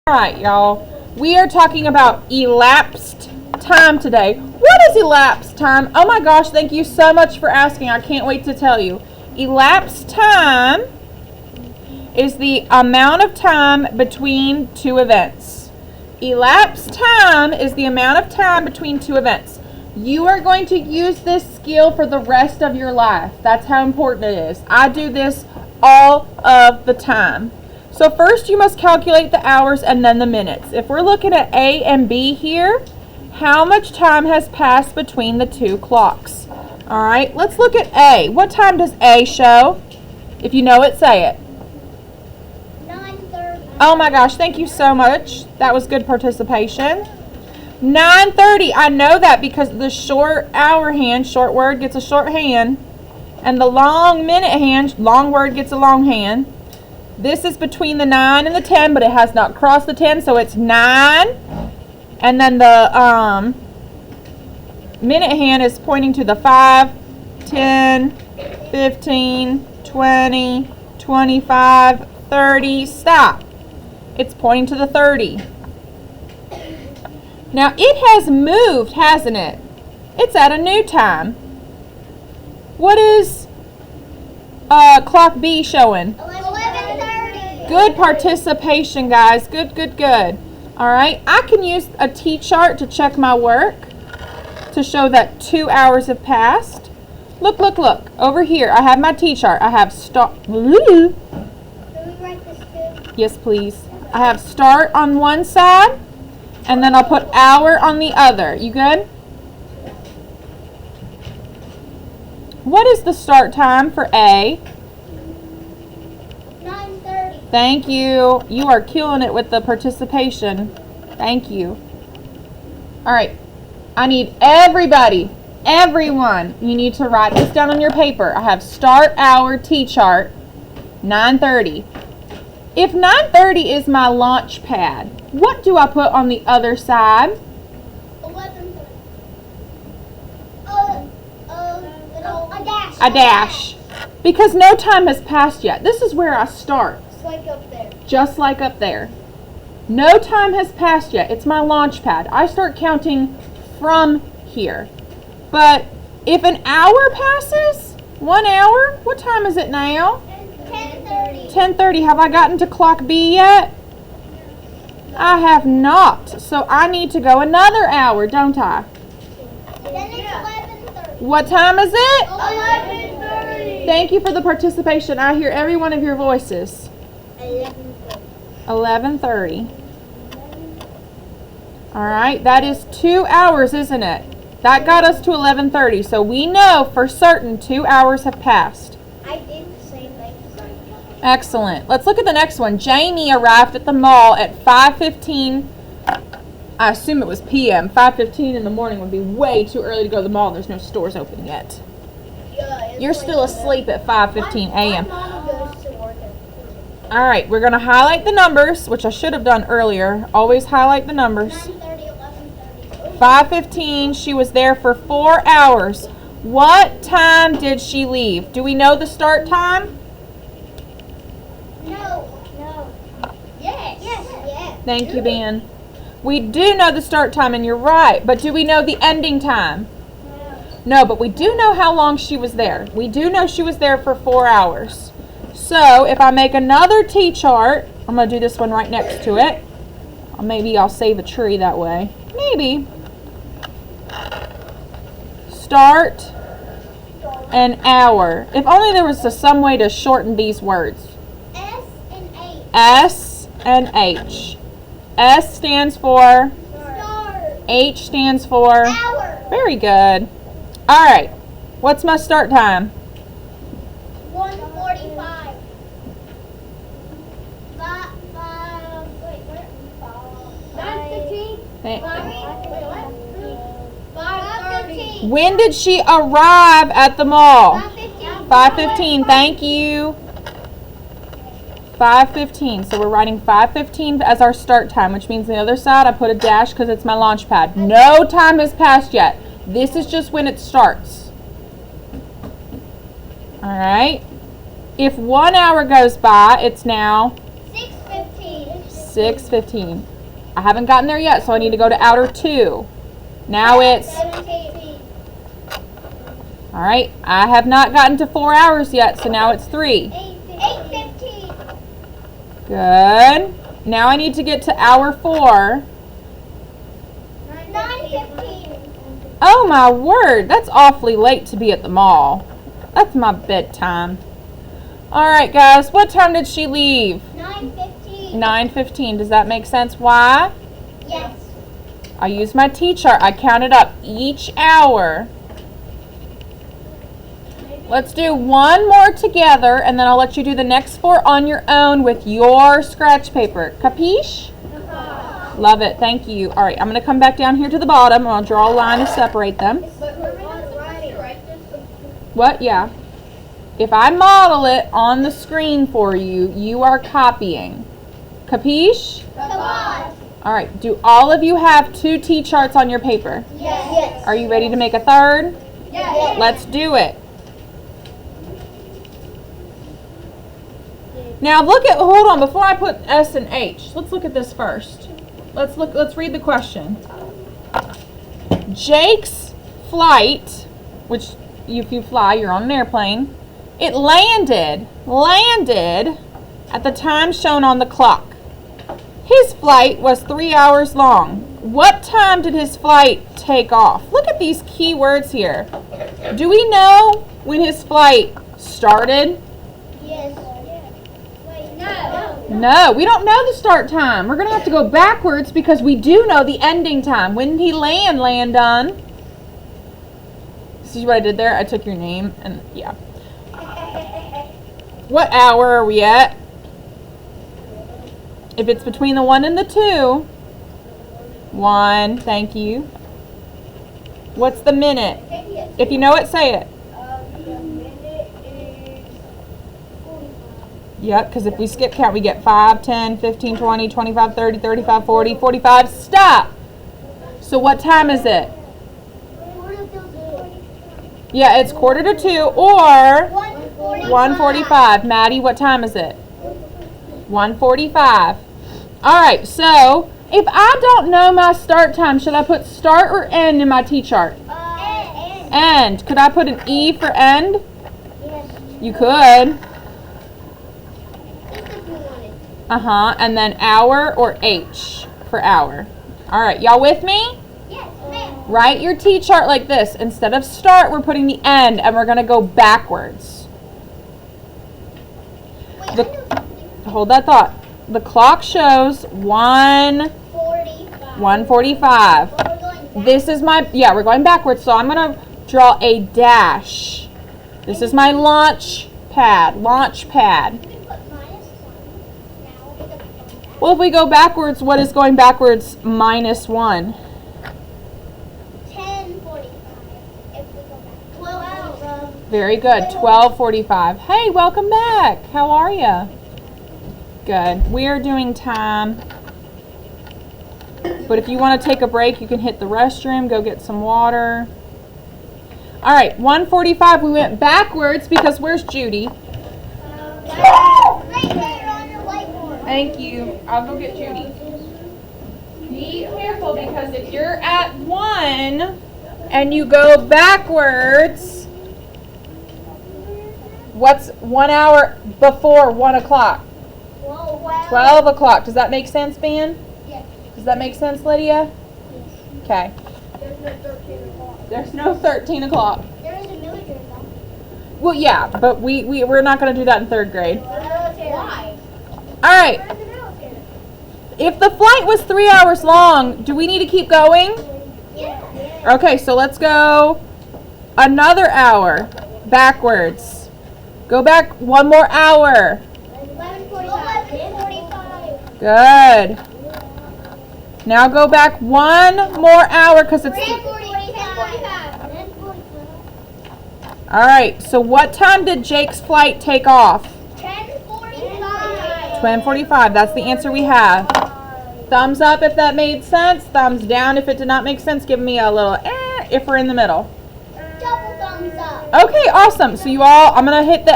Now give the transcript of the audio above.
Alright, y'all. We are talking about elapsed time today. What is elapsed time? Oh my gosh, thank you so much for asking. I can't wait to tell you. Elapsed time is the amount of time between two events. Elapsed time is the amount of time between two events. You are going to use this skill for the rest of your life. That's how important it is. I do this all of the time. So first you must calculate the hours and then the minutes. If we're looking at A and B here, how much time has passed between the two clocks? All right, let's look at A. What time does A show? If you know it, say it. 9:30. Oh my gosh, thank you so much. That was good participation. 9:30, I know that because the short hour hand, short word gets a short hand, and the long minute hand, long word gets a long hand. This is between the 9 and the 10, but it has not crossed the 10, so it's 9. And then the minute hand is pointing to the 5, 10, 15, 20, 25, 30. Stop. It's pointing to the 30. Now, it has moved, hasn't it? It's at a new time. What is clock B showing? 11:30. Good participation, guys. Good, good, good. All right. I can use a T-chart to check my work to show that 2 hours have passed. Look, look, look. Over here, I have my T-chart. I have start. Can we write this too? Yes, please. I have start on one side, and then I'll put hour on the other. You good? What is the start time for A? 9:30. Thank you. You are killing it with the participation. Thank you. All right. I need everybody, everyone, you need to write this down on your paper. I have start hour T-chart, 9:30. If 9:30 is my launch pad, what do I put on the other side? 11:30. A dash. A dash. Because no time has passed yet. This is where I start. It's like up there. Just like up there. No time has passed yet. It's my launch pad. I start counting from here. But if an hour passes, 1 hour, what time is it now? 10:30. 10:30. Have I gotten to clock B yet? I have not. So I need to go another hour, don't I? Then it's 11:30. What time is it? 11:30. Thank you for the participation. I hear every one of your voices. 11:30. 11:30. All right, that is 2 hours, isn't it? That got us to 11:30, so we know for certain 2 hours have passed. I did the same thing. Excellent. Let's look at the next one. Jamie arrived at the mall at 5:15. I assume it was p.m. 5:15 in the morning would be way too early to go to the mall. There's no stores open yet. Yeah, You're still asleep at 5:15 a.m. My mama goes to work at All right, we're going to highlight the numbers, which I should have done earlier. Always highlight the numbers. 9:30, 11:30. 5:15, she was there for 4 hours. What time did she leave? Do we know the start time? No. Yes. Yes. Thank you, Ben. We do know the start time, and you're right, but do we know the ending time? No, but we do know how long she was there. We do know she was there for 4 hours. So if I make another T-chart, I'm going to do this one right next to it. Maybe I'll save a tree that way. Maybe. Start an hour. If only there was some way to shorten these words. S and H. S and H. S stands for, Start. H stands for. Hour. Very good. All right. What's my start time? 1:45. Wait, where? 9:15. Hey, 5:30. when did she arrive at the mall? 5:15. 5:15. Thank you. 5:15. So we're writing 5:15 as our start time, which means the other side I put a dash because it's my launch pad. No time has passed yet. This is just when it starts. All right. If 1 hour goes by, it's now 6:15. 6:15. I haven't gotten there yet, so I need to go to outer 2. Now it's... 7:18. All right, I have not gotten to 4 hours yet, so now it's 3. 8:15. Good. Now I need to get to hour 4. 9:15. Oh my word, that's awfully late to be at the mall. That's my bedtime. All right, guys, what time did she leave? 9:15. 9:15. Does that make sense? Why? Yes. I used my T-chart. I counted up each hour. Let's do one more together, and then I'll let you do the next 4 on your own with your scratch paper. Capiche? Love it. Thank you. All right, I'm going to come back down here to the bottom, and I'll draw a line to separate them. What? Yeah. If I model it on the screen for you, you are copying. Capiche? Come on. All right. Do all of you have 2 T-charts on your paper? Yes. Are you ready to make a third? Yes. Let's do it. Now look at, hold on, before I put S and H, let's look at this first. Let's read the question. Jake's flight, which if you fly, you're on an airplane, it landed at the time shown on the clock. His flight was 3 hours long. What time did his flight take off? Look at these key words here. Do we know when his flight started? Yes. Wait, no. No, we don't know the start time. We're going to have to go backwards because we do know the ending time. When did he land on? See what I did there? I took your name and yeah. What hour are we at? If it's between the 1 and the 2. 1, thank you. What's the minute? If you know it, say it. The minute is 45. Yep, because if we skip count, we get 5, 10, 15, 20, 25, 30, 35, 40, 45. Stop! So what time is it? Yeah, it's 1:45 or 1:45. Maddie, what time is it? 1:45. All right, so if I don't know my start time, should I put start or end in my T-chart? End. Could I put an E for end? Yes. You could. If you wanted. And then hour or H for hour. All right, y'all with me? Yes, ma'am. Write your T-chart like this. Instead of start, we're putting the end, and we're going to go backwards. Wait, The- I know something. Hold that thought. The clock shows 1:45. But we're going back. This is my, we're going backwards, so I'm going to draw a dash. This is my launch pad. We put -1 now. Well, if we go backwards, what is going backwards -1? 10:45. If we go back. 12:45. Very good. 12:45. Hey, welcome back. How are you? Good. We are doing time. But if you want to take a break, you can hit the restroom, go get some water. All right, 1:45. We went backwards because where's Judy? Right there on your whiteboard. Thank you. I'll go get Judy. Be careful because if you're at 1 and you go backwards, what's 1 hour before 1 o'clock? 12 o'clock. Does that make sense, Ben? Yes. Does that make sense, Lydia? Okay. There's no 13 o'clock. There's no 13 o'clock. There is a military though. Well, yeah, but we're not going to do that in 3rd grade. Why? All right. Where's the military? If the flight was 3 hours long, do we need to keep going? Yeah. Okay, so let's go another hour backwards. Go back 1 more hour. 11:45. 11:45. Good. Now go back 1 more hour because it's... 10:45. All right, so what time did Jake's flight take off? 10:45. 10:45. That's the answer we have. Thumbs up if that made sense. Thumbs down if it did not make sense. Give me a little if we're in the middle. Double thumbs up. Okay, awesome. So you all, I'm going to hit the